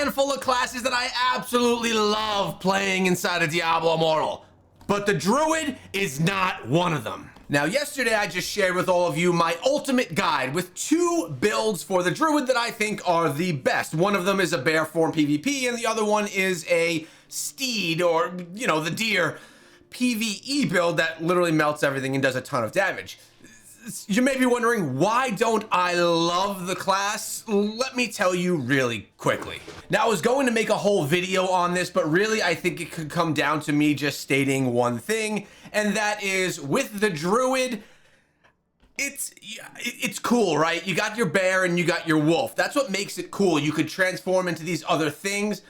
handful of classes that I absolutely love playing inside of Diablo Immortal, but the Druid is not one of them. Now, yesterday I just shared with all of you my ultimate guide with 2 builds for the Druid that I think are the best. One of them is a bear form PvP, and the other one is a steed, or, you know, the deer PvE build that literally melts everything and does a ton of damage. You may be wondering, why don't I love the class? Let me tell you really quickly. Now, I was going to make a whole video on this, but really I think it could come down to me just stating one thing, and that is, with the Druid, it's cool, right? You got your bear and you got your wolf. That's what makes it cool. You could transform into these other things,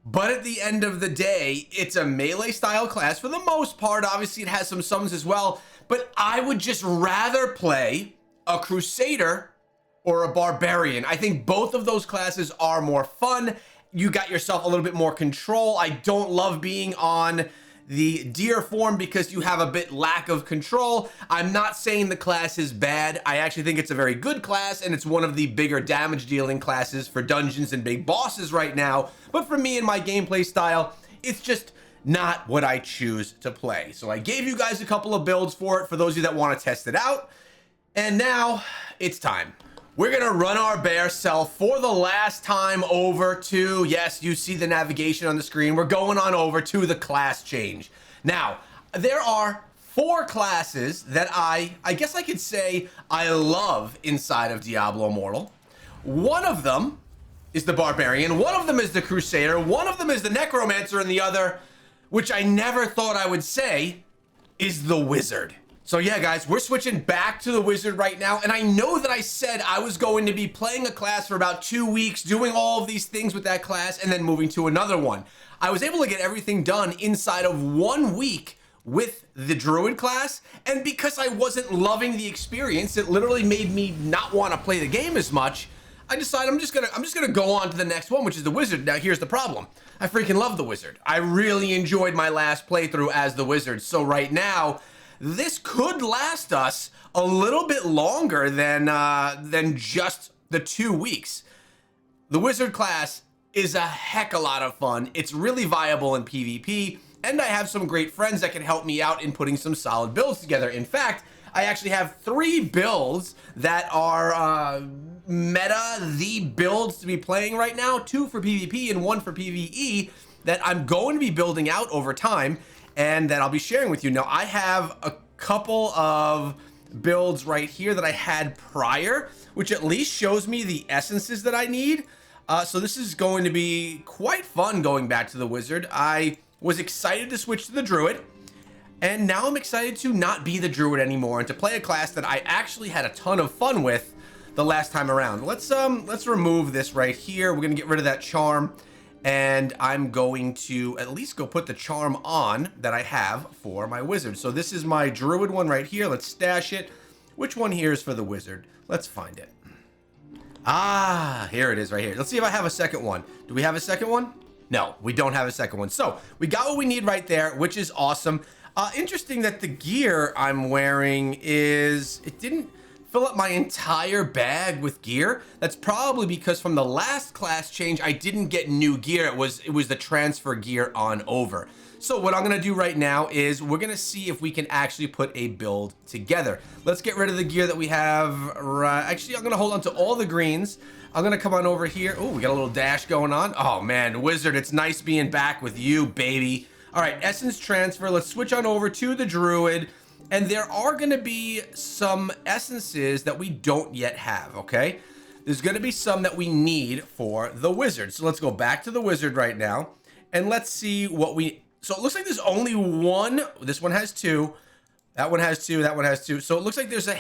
but at the end of the day, it's a melee style class for the most part. Obviously, it has some summons as well, but I would just rather play a Crusader or a Barbarian. I think both of those classes are more fun. You got yourself a little bit more control. I don't love being on the deer form because you have a bit lack of control. I'm not saying the class is bad. I actually think it's a very good class, and it's one of the bigger damage dealing classes for dungeons and big bosses right now. But for me and my gameplay style, it's just not what I choose to play. So I gave you guys a couple of builds for it, for those of you that want to test it out. And now it's time. We're gonna run our bear self for the last time over to, yes, you see the navigation on the screen. We're going on over to the class change. Now, there are 4 classes that I guess I could say I love inside of Diablo Immortal. One of them is the Barbarian, one of them is the Crusader, one of them is the Necromancer, and the other, which I never thought I would say, is the Wizard. So yeah, guys, we're switching back to the Wizard right now, and I know that I said I was going to be playing a class for about 2 weeks, doing all of these things with that class, and then moving to another one. I was able to get everything done inside of 1 week with the Druid class, and because I wasn't loving the experience, it literally made me not want to play the game as much. I decided I'm just gonna go on to the next one, which is the Wizard. Now, here's the problem. I freaking love the Wizard. I really enjoyed my last playthrough as the Wizard, so right now, this could last us a little bit longer than just the 2 weeks. The Wizard class is a heck of a lot of fun. It's really viable in PvP, and I have some great friends that can help me out in putting some solid builds together. In fact, I actually have 3 builds that are the builds to be playing right now, 2 for PvP and 1 for PvE, that I'm going to be building out over time, and that I'll be sharing with you. Now, I have a couple of builds right here that I had prior, which at least shows me the essences that I need. So this is going to be quite fun going back to the Wizard. I was excited to switch to the Druid, and now I'm excited to not be the Druid anymore and to play a class that I actually had a ton of fun with the last time around. Let's remove this right here. We're gonna get rid of that charm, and I'm going to at least go put the charm on that I have for my Wizard. So this is my Druid one right here. Let's stash it. Which one here is for the Wizard? Let's find it. Ah, here it is right here. Let's see if I have a second one. Do we have a second one? No, we don't have a second one. So we got what we need right there, which is awesome. Interesting that the gear I'm wearing it didn't fill up my entire bag with gear. That's probably because from the last class change, I didn't get new gear. It was the transfer gear on over. So what I'm gonna do right now is we're gonna see if we can actually put a build together. Let's get rid of the gear that we have. Actually, I'm gonna hold on to all the greens. I'm gonna come on over here. Oh, we got a little dash going on. Oh man, Wizard, it's nice being back with you, baby. All right, essence transfer. Let's switch on over to the Druid. And there are gonna be some essences that we don't yet have, okay? There's gonna be some that we need for the Wizard. So let's go back to the Wizard right now, and let's see what so it looks like there's only one. This one has 2. That one has 2, that one has 2. So it looks like there's a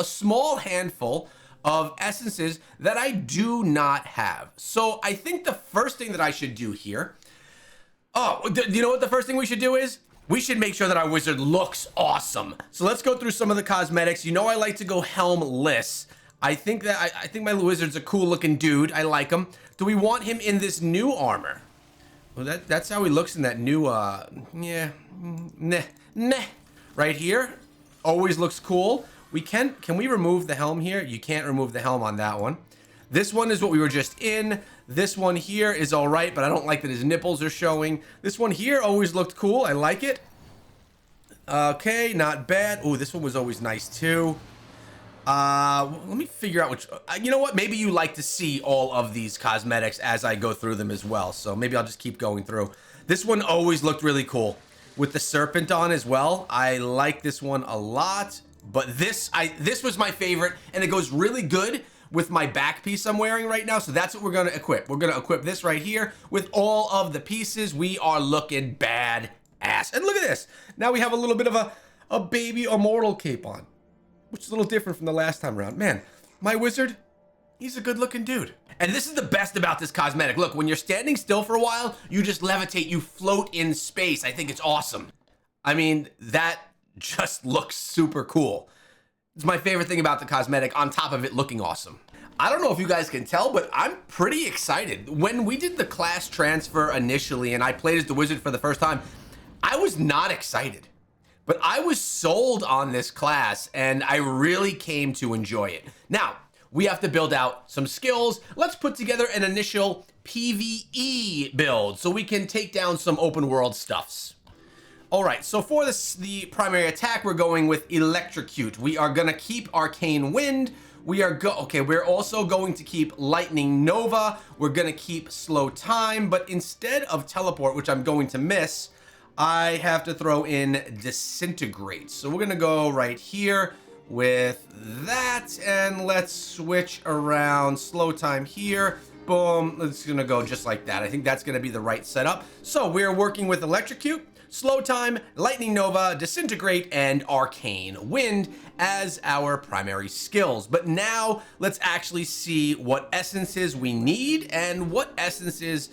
small handful of essences that I do not have. So I think the first thing that I should do here, do you know what the first thing we should do is? We should make sure that our Wizard looks awesome. So let's go through some of the cosmetics. You know I like to go helmless. I think my Wizard's a cool looking dude. I like him. Do we want him in this new armor? Well, that's how he looks in that new, right here. Always looks cool. Can we remove the helm here? You can't remove the helm on that one. This one is what we were just in. This one here is all right, but I don't like that his nipples are showing. This one here always looked cool. I like it. Okay, not bad. Oh, this one was always nice too. Let me figure out which, you know what? Maybe you like to see all of these cosmetics as I go through them as well. So maybe I'll just keep going through. This one always looked really cool with the serpent on as well. I like this one a lot, but this was my favorite, and it goes really good with my back piece I'm wearing right now. So that's what we're going to equip. We're going to equip this right here with all of the pieces. We are looking bad ass. And look at this. Now we have a little bit of a baby immortal cape on, which is a little different from the last time around. Man, my wizard, he's a good looking dude. And this is the best about this cosmetic. Look, when you're standing still for a while, you just levitate, you float in space. I think it's awesome. I mean, that just looks super cool. It's my favorite thing about the cosmetic, on top of it looking awesome. I don't know if you guys can tell, but I'm pretty excited. When we did the class transfer initially and I played as the wizard for the first time, I was not excited. But I was sold on this class, and I really came to enjoy it. Now, we have to build out some skills. Let's put together an initial PvE build so we can take down some open world stuffs. All right, so for the primary attack, we're going with Electrocute. We are gonna keep Arcane Wind. We're also going to keep Lightning Nova. We're gonna keep Slow Time, but instead of Teleport, which I'm going to miss, I have to throw in Disintegrate. So we're gonna go right here with that, and let's switch around Slow Time here. Boom, it's gonna go just like that. I think that's gonna be the right setup. So we're working with Electrocute, Slow Time, Lightning Nova, Disintegrate, and Arcane Wind as our primary skills. But now let's actually see what essences we need and what essences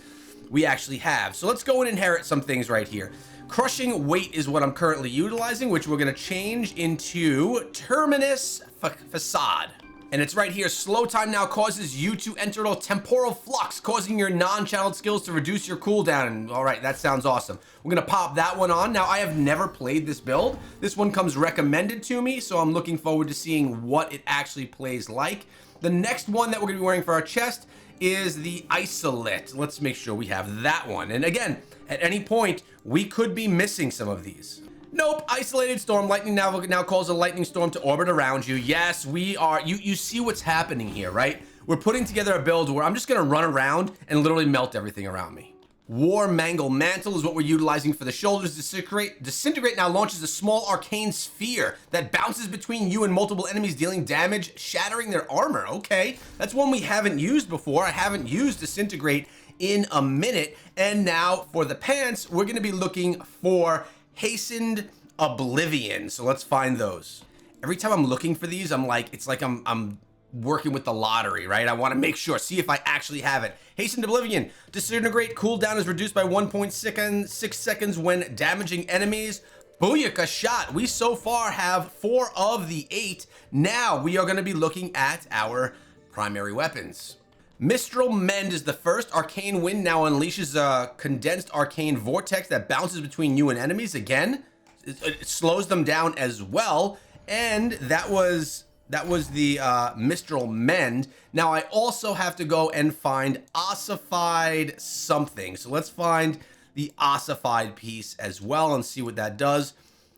we actually have. So let's go and inherit some things right here. Crushing Weight is what I'm currently utilizing, which we're gonna change into Terminus Facade. And it's right here. Slow Time now causes you to enter a temporal flux, causing your non-channeled skills to reduce your cooldown. And all right, that sounds awesome. We're gonna pop that one on. Now, I have never played this build. This one comes recommended to me, so I'm looking forward to seeing what it actually plays like. The next one that we're gonna be wearing for our chest is the Isolate. Let's make sure we have that one. And again, at any point, we could be missing some of these. Nope, Isolated Storm. Lightning now calls a lightning storm to orbit around you. Yes, we are. You see what's happening here, right? We're putting together a build where I'm just gonna run around and literally melt everything around me. War Mangle Mantle is what we're utilizing for the shoulders. Disintegrate now launches a small arcane sphere that bounces between you and multiple enemies, dealing damage, shattering their armor. Okay, that's one we haven't used before. I haven't used Disintegrate in a minute. And now for the pants, we're gonna be looking for Hastened Oblivion. So let's find those. Every time I'm looking for these, I'm like, it's like I'm working with the lottery, right? I want to make sure, see if I actually have it. Hastened Oblivion. Disintegrate cooldown is reduced by 1.6 seconds when damaging enemies. Booyaka shot. We so far have 4 of the 8. Now we are going to be looking at our primary weapons. Mistral Mend is the first. Arcane Wind now unleashes a condensed arcane vortex that bounces between you and enemies. Again, it slows them down as well. And that was the Mistral Mend. Now I also have to go and find ossified something. So let's find the ossified piece as well and see what that does.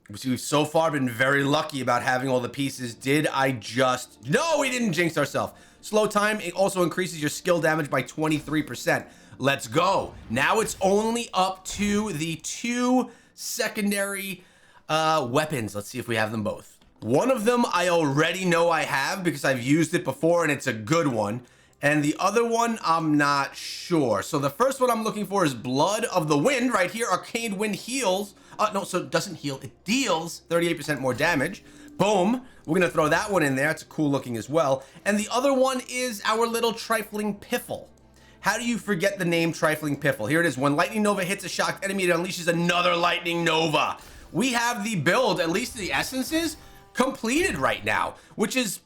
We've so far been very lucky about having all the pieces. Did I just... No, we didn't jinx ourselves. Slow Time, it also increases your skill damage by 23%. Let's go. Now it's only up to the 2 secondary weapons. Let's see if we have them both. One of them I already know I have because I've used it before and it's a good one. And the other one, I'm not sure. So the first one I'm looking for is Blood of the Wind right here. Arcane Wind heals. No, so it doesn't heal. It deals 38% more damage. Boom. We're going to throw that one in there. It's cool looking as well. And the other one is our little Trifling Piffle. How do you forget the name Trifling Piffle? Here it is. When Lightning Nova hits a shocked enemy, it unleashes another Lightning Nova. We have the build, at least the essences, completed right now, which is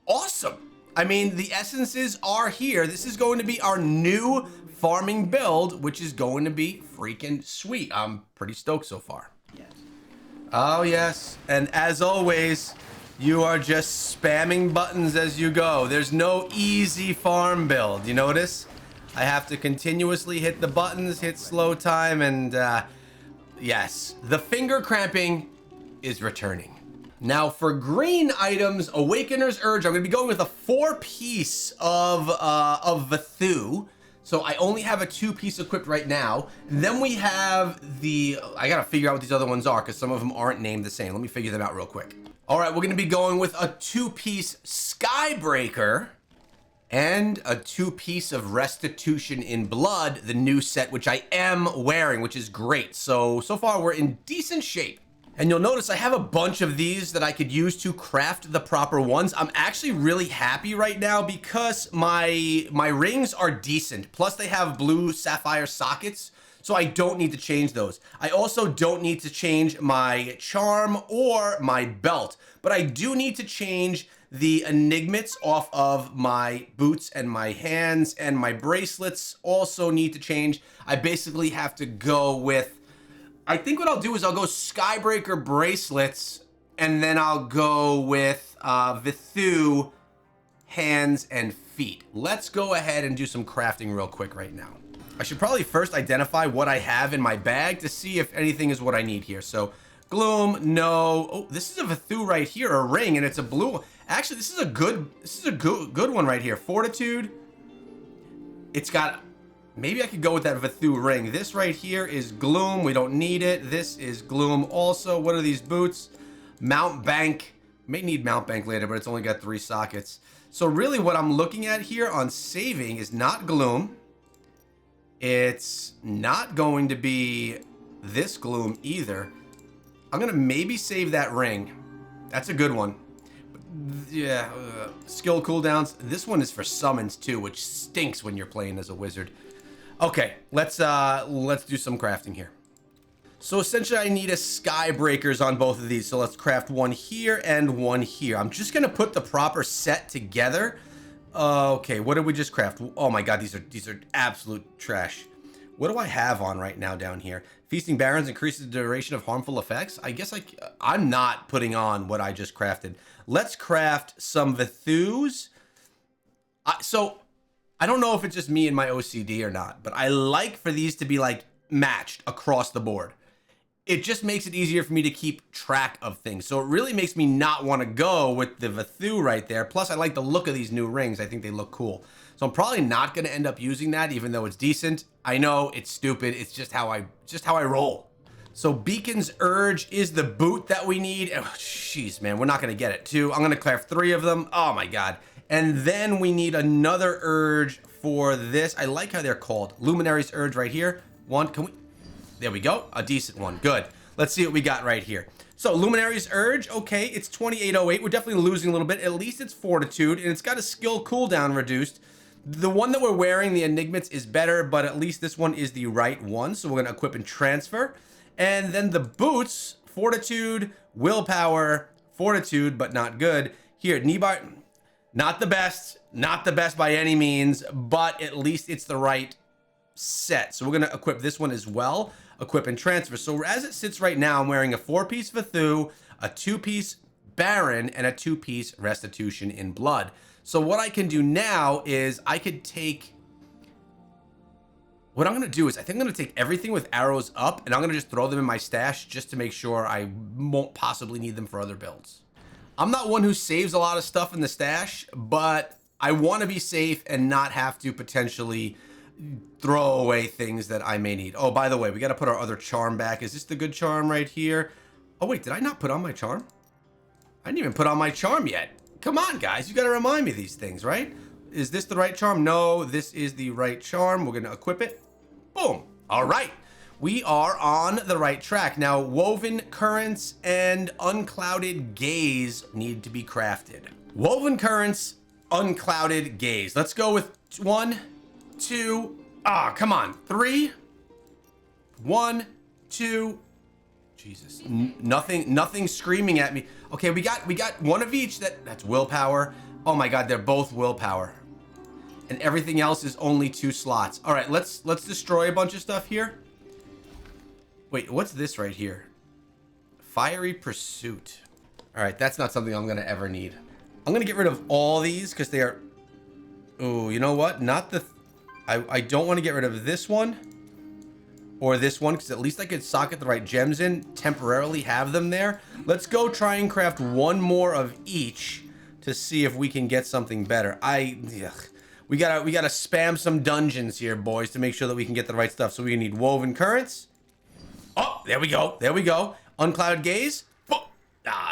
awesome. I mean, the essences are here. This is going to be our new farming build, which is going to be freaking sweet. I'm pretty stoked so far. Yes. Oh, yes. And as always, You are just spamming buttons as you go. There's no easy farm build. You notice? I have to continuously hit the buttons, hit slow time, and yes, the finger cramping is returning. Now for green items, Awakener's Urge, I'm gonna be going with a 4-piece of Vathu. So I only have a 2-piece equipped right now. Then we have I gotta figure out what these other ones are because some of them aren't named the same. Let me figure them out real quick. All right, we're gonna be going with a 2-piece Skybreaker and a 2-piece of Restitution in Blood, the new set, which I am wearing, which is great. So far we're in decent shape. And you'll notice I have a bunch of these that I could use to craft the proper ones. I'm actually really happy right now because my rings are decent. Plus they have blue sapphire sockets, so I don't need to change those. I also don't need to change my charm or my belt, but I do need to change the enigmats off of my boots and my hands, and my bracelets also need to change. I basically have to go with, I think what I'll do is I'll go Skybreaker bracelets, and then I'll go with Vathu hands and feet. Let's go ahead and do some crafting real quick right now. I should probably first identify what I have in my bag to see if anything is what I need here. So Gloom, no. Oh, this is a Vathu right here, a ring, and it's a blue one. Actually, this is a good one right here. Fortitude. It's got, maybe I could go with that Vathu ring. This right here is Gloom. We don't need it. This is Gloom also. What are these boots? Mount Bank. May need Mount Bank later, but it's only got 3 sockets. So really what I'm looking at here on saving is not Gloom. It's not going to be this Gloom either. I'm going to maybe save that ring. That's a good one. Yeah, skill cooldowns. This one is for summons too, which stinks when you're playing as a wizard. Okay, let's do some crafting here. So essentially I need a Skybreakers on both of these. So let's craft one here and one here. I'm just gonna put the proper set together. Okay, what did we just craft? Oh my god, these are absolute trash. What do I have on right now down here? Feasting Barons increases the duration of harmful effects. I guess I'm not putting on what I just crafted. Let's craft some Vathus. So I don't know if it's just me and my OCD or not, but I like for these to be like matched across the board. It just makes it easier for me to keep track of things. So it really makes me not want to go with the Vathu right there. Plus I like the look of these new rings. I think they look cool. So I'm probably not going to end up using that, even though it's decent. I know it's stupid. It's just how I roll. So Beacon's Urge is the boot that we need. Oh, jeez, man, we're not going to get it. 2. I'm going to craft 3 of them. Oh my god. And then we need another Urge for this. I like how they're called. Luminary's Urge right here. 1. Can we? There we go. A decent one. Good. Let's see what we got right here. So Luminary's Urge. Okay, it's 2808. We're definitely losing a little bit. At least it's Fortitude, and it's got a skill cooldown reduced. The one that we're wearing, the Enigmats, is better, but at least this one is the right one. So we're going to equip and transfer. And then the boots, Fortitude, Willpower, Fortitude, but not good. Here, Kneebar, not the best by any means, but at least it's the right set. So we're going to equip this one as well. Equip and transfer. So as it sits right now, I'm wearing a 4-piece Vathu, a 2-piece Baron, and a 2-piece Restitution in Blood. So what I can do now is I could take, what I'm going to do is I think I'm going to take everything with arrows up, and I'm going to just throw them in my stash just to make sure I won't possibly need them for other builds. I'm not one who saves a lot of stuff in the stash, but I want to be safe and not have to potentially throw away things that I may need. Oh, by the way, we got to put our other charm back. Is this the good charm right here? Oh wait, did I not put on my charm? I didn't even put on my charm yet. Come on, guys. You got to remind me these things, right? Is this the right charm? No, this is the right charm. We're going to equip it. Boom. All right. We are on the right track. Now, Woven Currents and Unclouded Gaze need to be crafted. Woven Currents, Unclouded Gaze. Let's go with 1, 2, come on. 3, 1, 2. Jesus, nothing screaming at me. Okay, we got one of each. That's willpower. Oh my god, they're both willpower. And everything else is only 2 slots. All right, let's destroy a bunch of stuff here. Wait, what's this right here? Fiery Pursuit. All right, that's not something I'm gonna ever need. I'm gonna get rid of all these because they are... Oh, you know what? Not the... I don't want to get rid of this one or this one because at least I could socket the right gems in, temporarily have them there. Let's go try and craft one more of each to see if we can get something better. We gotta spam some dungeons here, boys, to make sure that we can get the right stuff. So we need woven currents. Oh, there we go. There we go. Unclouded gaze. Oh,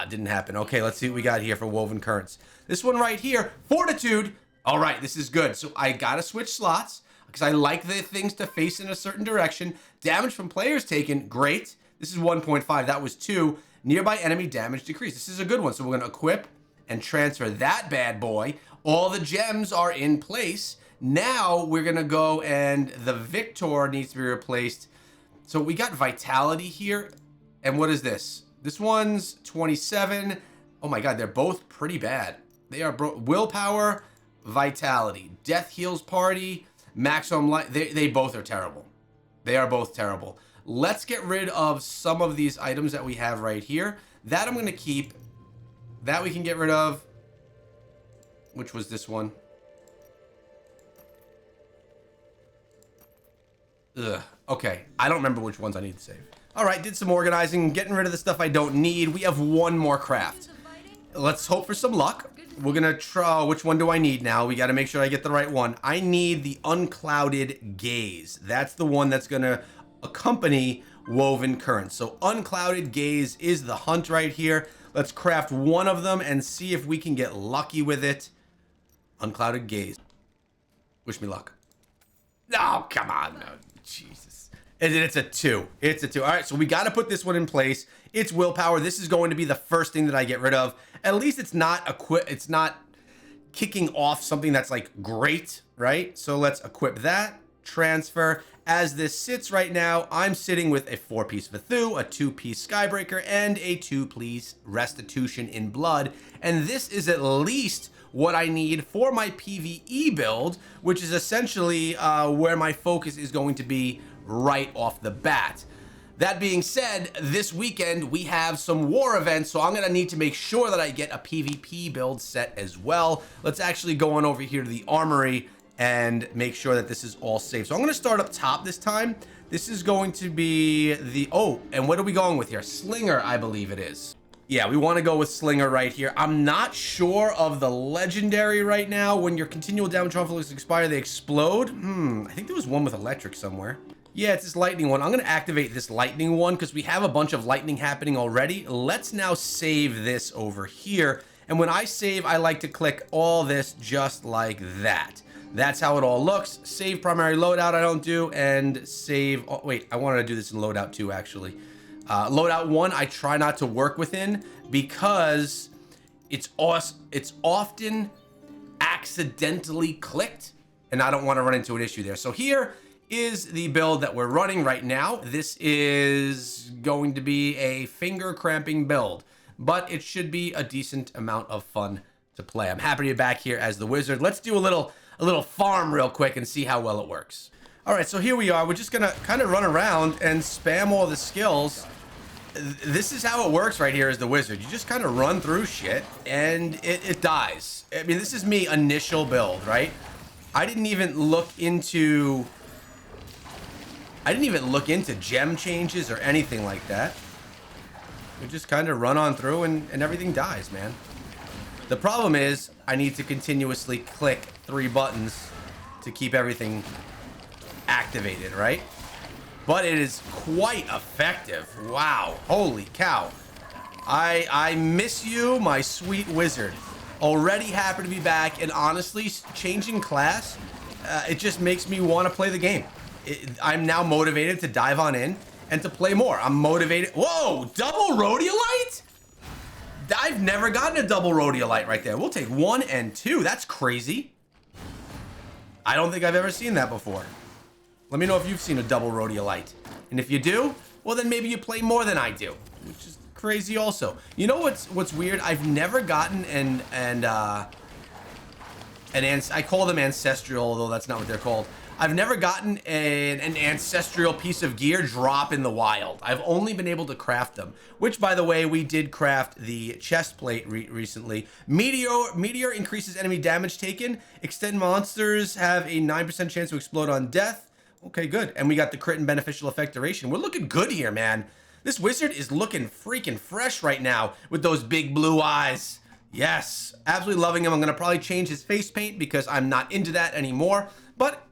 didn't happen. Okay, let's see what we got here for woven currents. This one right here, fortitude. All right, this is good. So I gotta switch slots because I like the things to face in a certain direction. Damage from players taken, great. This is 1.5. That was 2. Nearby enemy damage decrease. This is a good one. So we're gonna equip and transfer that bad boy. All the gems are in place. Now we're gonna go and the Victor needs to be replaced. So we got vitality here. And what is this? This one's 27. Oh my God, they're both pretty bad. They are willpower, vitality, death heals party, maximum life. They both are terrible. They are both terrible. Let's get rid of some of these items that we have right here. That I'm gonna keep. That we can get rid of. Which was this one? Ugh. Okay. I don't remember which ones I need to save. All right, did some organizing, getting rid of the stuff I don't need. We have one more craft. Let's hope for some luck. We're gonna try, which one do I need now? We gotta make sure I get the right one. I need the unclouded gaze. That's the one that's gonna accompany woven currents. So unclouded gaze is the hunt right here. Let's craft one of them and see if we can get lucky with it. Unclouded gaze. Wish me luck. No, come on. No, Jesus. And it's a 2. It's a 2. All right, so we got to put this one in place. It's willpower. This is going to be the first thing that I get rid of. At least it's not it's not kicking off something that's like great, right? So let's equip that. Transfer. As this sits right now, I'm sitting with a 4-piece Vithu, a 2-piece Skybreaker, and a 2-piece Restitution in Blood. And this is at least what I need for my PvE build, which is essentially where my focus is going to be right off the bat. That being said, this weekend we have some war events, so I'm gonna need to make sure that I get a PvP build set as well. Let's actually go on over here to the armory and make sure that this is all safe. So I'm gonna start up top this time. This is going to be the, oh, and what are we going with here? Slinger, I believe it is. Yeah, we wanna go with Slinger right here. I'm not sure of the legendary right now. When your continual damage conflicts expire, they explode. I think there was one with electric somewhere. Yeah, it's this lightning one. I'm gonna activate this lightning one because we have a bunch of lightning happening already. Let's now save this over here. And when I save, I like to click all this just like that. That's how it all looks. Save primary loadout, I don't do, and save, oh, wait, I wanted to do this in loadout 2 actually. Loadout 1, I try not to work within because it's often accidentally clicked, and I don't want to run into an issue there. So here is the build that we're running right now. This is going to be a finger cramping build, but it should be a decent amount of fun to play. I'm happy to be back here as the wizard. Let's do a little farm real quick and see how well it works. All right, so here we are. We're just gonna kind of run around and spam all the skills. This is how it works right here as the wizard. You just kind of run through shit and it dies. I mean, this is me initial build, right? I didn't even look into gem changes or anything like that. We just kind of run on through and everything dies, man. The problem is I need to continuously click 3 buttons to keep everything activated, right? But it is quite effective. Wow, holy cow. I miss you, my sweet wizard. Already happy to be back, and honestly, changing class, it just makes me want to play the game. I'm now motivated to dive on in and to play more. I'm motivated. Whoa, double rhodiolyte? I've never gotten a double rhodiolyte right there. We'll take 1 and 2. That's crazy. I don't think I've ever seen that before. Let me know if you've seen a double rhodiolyte. And if you do, well then maybe you play more than I do, which is crazy also. You know what's weird? I've never gotten I call them ancestral, although that's not what they're called. I've never gotten an ancestral piece of gear drop in the wild. I've only been able to craft them, which, by the way, we did craft the chest plate recently. Meteor increases enemy damage taken. Extend monsters have a 9% chance to explode on death. Okay, good. And we got the crit and beneficial effect duration. We're looking good here, man. This wizard is looking freaking fresh right now with those big blue eyes. Yes, absolutely loving him. I'm going to probably change his face paint because I'm not into that anymore. But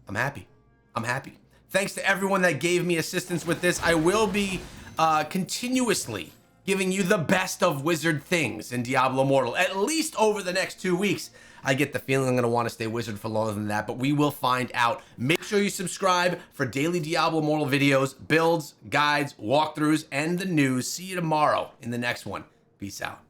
I'm happy. I'm happy. Thanks to everyone that gave me assistance with this. I will be continuously giving you the best of wizard things in Diablo Immortal, at least over the next 2 weeks. I get the feeling I'm going to want to stay wizard for longer than that, but we will find out. Make sure you subscribe for daily Diablo Immortal videos, builds, guides, walkthroughs, and the news. See you tomorrow in the next one. Peace out.